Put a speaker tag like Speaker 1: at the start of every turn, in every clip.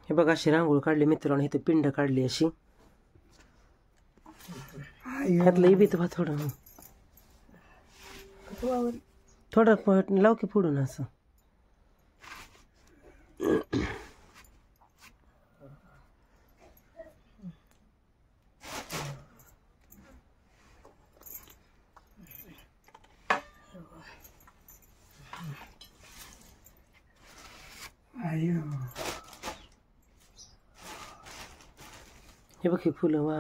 Speaker 1: हे बघा अशी रांगोळी काढली मित्रांनो, इथे पिंड काढली अशी. ह्यातलं इबीत व्हा थोडं थोडं लाव की फोडून असं. हे बघ ही फुलं वा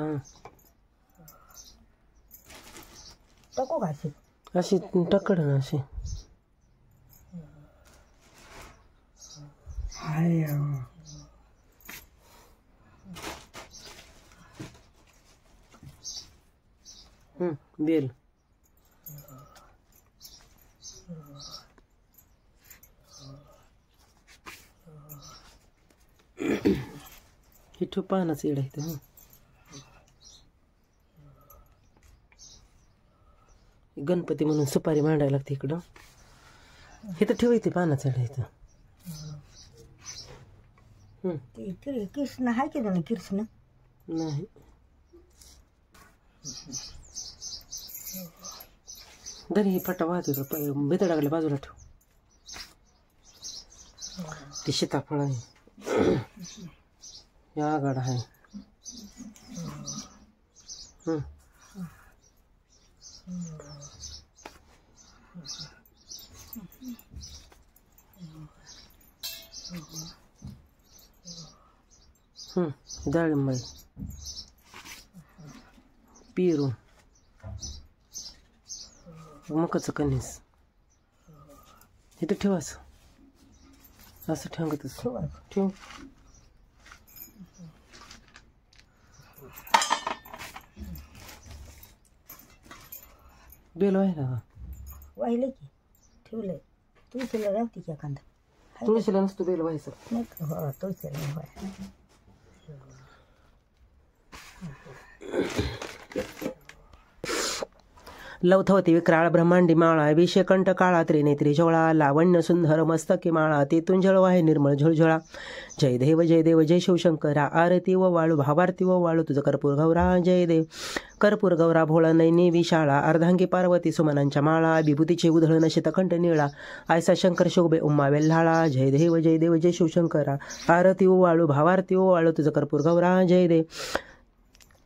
Speaker 2: टाकू घाशी
Speaker 1: अशी टक्कड ना अशी. बेल ही ठेव पानाचं येड आहे. गणपती म्हणून सुपारी मांडायला लागते इकडं. इथं ठेवायचे पानाचं येड इथं.
Speaker 2: कृष्ण आहे की नाही? कृष्ण
Speaker 1: नाही. दरी ही फटा वाहते भितडाकडे बाजूला ठेव. ती सीताफळ आहे. या आगाड आहे. डाळिंब आहे. पेरू मकाचं कणीस इथं ठेव. असं ठेवतच ठेव. बेल व्हायला
Speaker 2: वाहिले की ठेवलंय. तुळशीला राहते की एखादा.
Speaker 1: तुळशीला नसतो बेल व्हायचं.
Speaker 2: हो तुळशीला व्हाय.
Speaker 1: लवथवती विक्राळ ब्रह्मांडी माळा विषयकंठ काळा त्रिनेत्री झोळा लावण्य सुंदर मस्तकी माळा ते तुंजळ वाहे निर्मळ झुळझुळा. जय देव जय देव जय शिवशंकरा आरती व वाळू भावारती व वाळू तुझं कर्पूर गौरा. जय देव कर्पूर गौरा भोळा नैनी विशाळा अर्धांगी पार्वती सुमनांच्या माळा विभूतीचे उधळण शीतकंठ निळा आयसा शंकर शोभे उम्मा वेल्हाळा. जय देव जय शिवशंकरा आरती व वाळू भावारती व वाळू तुझं कर्पूर गौरा. जय देव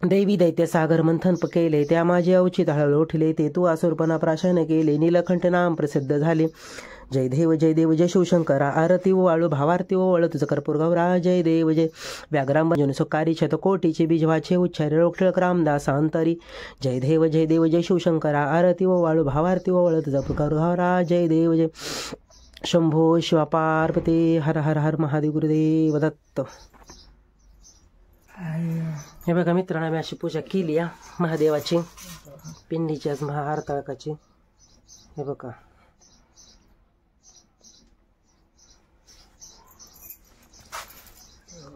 Speaker 1: देवी दैत्य सागर मंथन केले त्या माझे अवचित हळ लोटले ते तू असुरपणा प्राशन केले नीलकंठ नाम प्रसिद्ध झाले. जय देव जय शिवशंकरा आरती व वाळू भावारती व वळ तुझं कर्पूर गौरा. जय देव जय व्याघ्रांब सुकारी शतकोटीचे बीजवाचे उच्चार रोक्षक रामदास अंतरी. जय देव जय शिवशंकरा आरती व वाळू भावारती व वळ तुझं कर्पूर गौरा. जय देव जय शंभो शिवा पार्वती हर हर हर महादेव गुरुदेव दत्त. हे बघा मित्रांनो, आम्ही अशी पूजा केली या महादेवाची पिंडीची आज महाआरताळकाची. हे बघा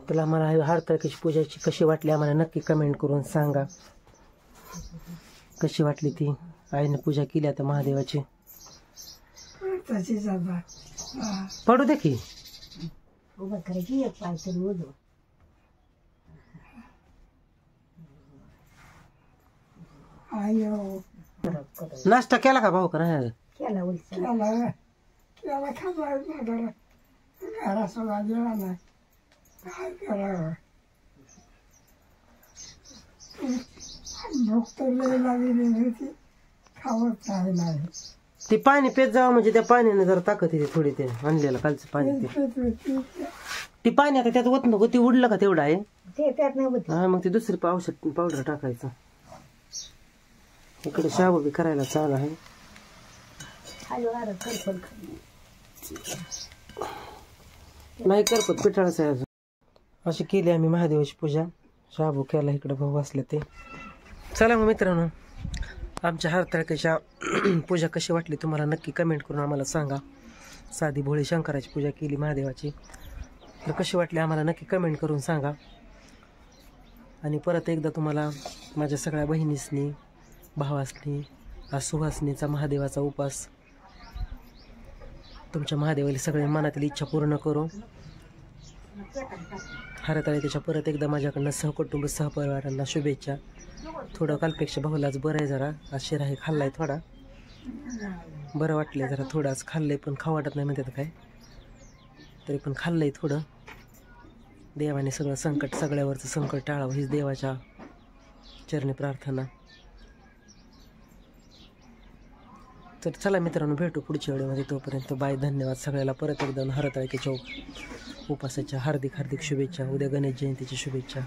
Speaker 1: तुला मला हरताळकाची पूजाची कशी वाटली आम्हाला नक्की कमेंट करून सांगा. कशी वाटली ती आईने पूजा केली आता महादेवाची. पडू दे की नाश्ता केला का भाऊ का नाही? ते पाणी पेत जावं म्हणजे त्या पाण्याने जरा ताकद येते थोडी. ते आणलेलं कालचं पाणी ते पाणी आता त्यात होत नको. ते उडलं का तेवढं आहे. हा मग ते दुसरी औषध पावडर टाकायचं. इकडे शाबू बी करायला चालू आहे. नाही करपत पिठाळाचं आहे अजून. अशी केली आम्ही महादेवाची पूजा. शाबू केला इकडे भाऊ असले ते. चला मग मित्रांनो, आमच्या हरताळकेच्या पूजा कशी वाटली तुम्हाला नक्की कमेंट करून आम्हाला सांगा. साधी भोळी शंकराची पूजा केली महादेवाची, तर कशी वाटली आम्हाला नक्की कमेंट करून सांगा. आणि परत एकदा तुम्हाला माझ्या सगळ्या बहिणीसनी भावासनी आज सुहासनीचा महादेवाचा उपास. तुमच्या महादेवाला सगळ्या मनातील इच्छा पूर्ण करो. हरताळीच्या परत एकदा माझ्याकडनं सहकुटुंब सहपरिवारांना शुभेच्छा. थोडं कालपेक्षा भाऊलाच बरं आहे जरा. आज शिराही खाल्लाय थोडा, बरं वाटलंय जरा. थोडं आज खाल्लंय पण खाऊ वाटत नाही म्हणतात काय, तरी पण खाल्लंय थोडं. देवाने सगळं संकट, सगळ्यावरचं संकट टाळावं हीच देवाच्या चरणी प्रार्थना. तर चला मित्रांनो, भेटू पुढच्या व्हिडिओमध्ये. तोपर्यंत बाय, धन्यवाद सगळ्याला. परत एकदा हरताळीच्या उपासाच्या हार्दिक शुभेच्छा. उद्या गणेश जयंतीच्या शुभेच्छा.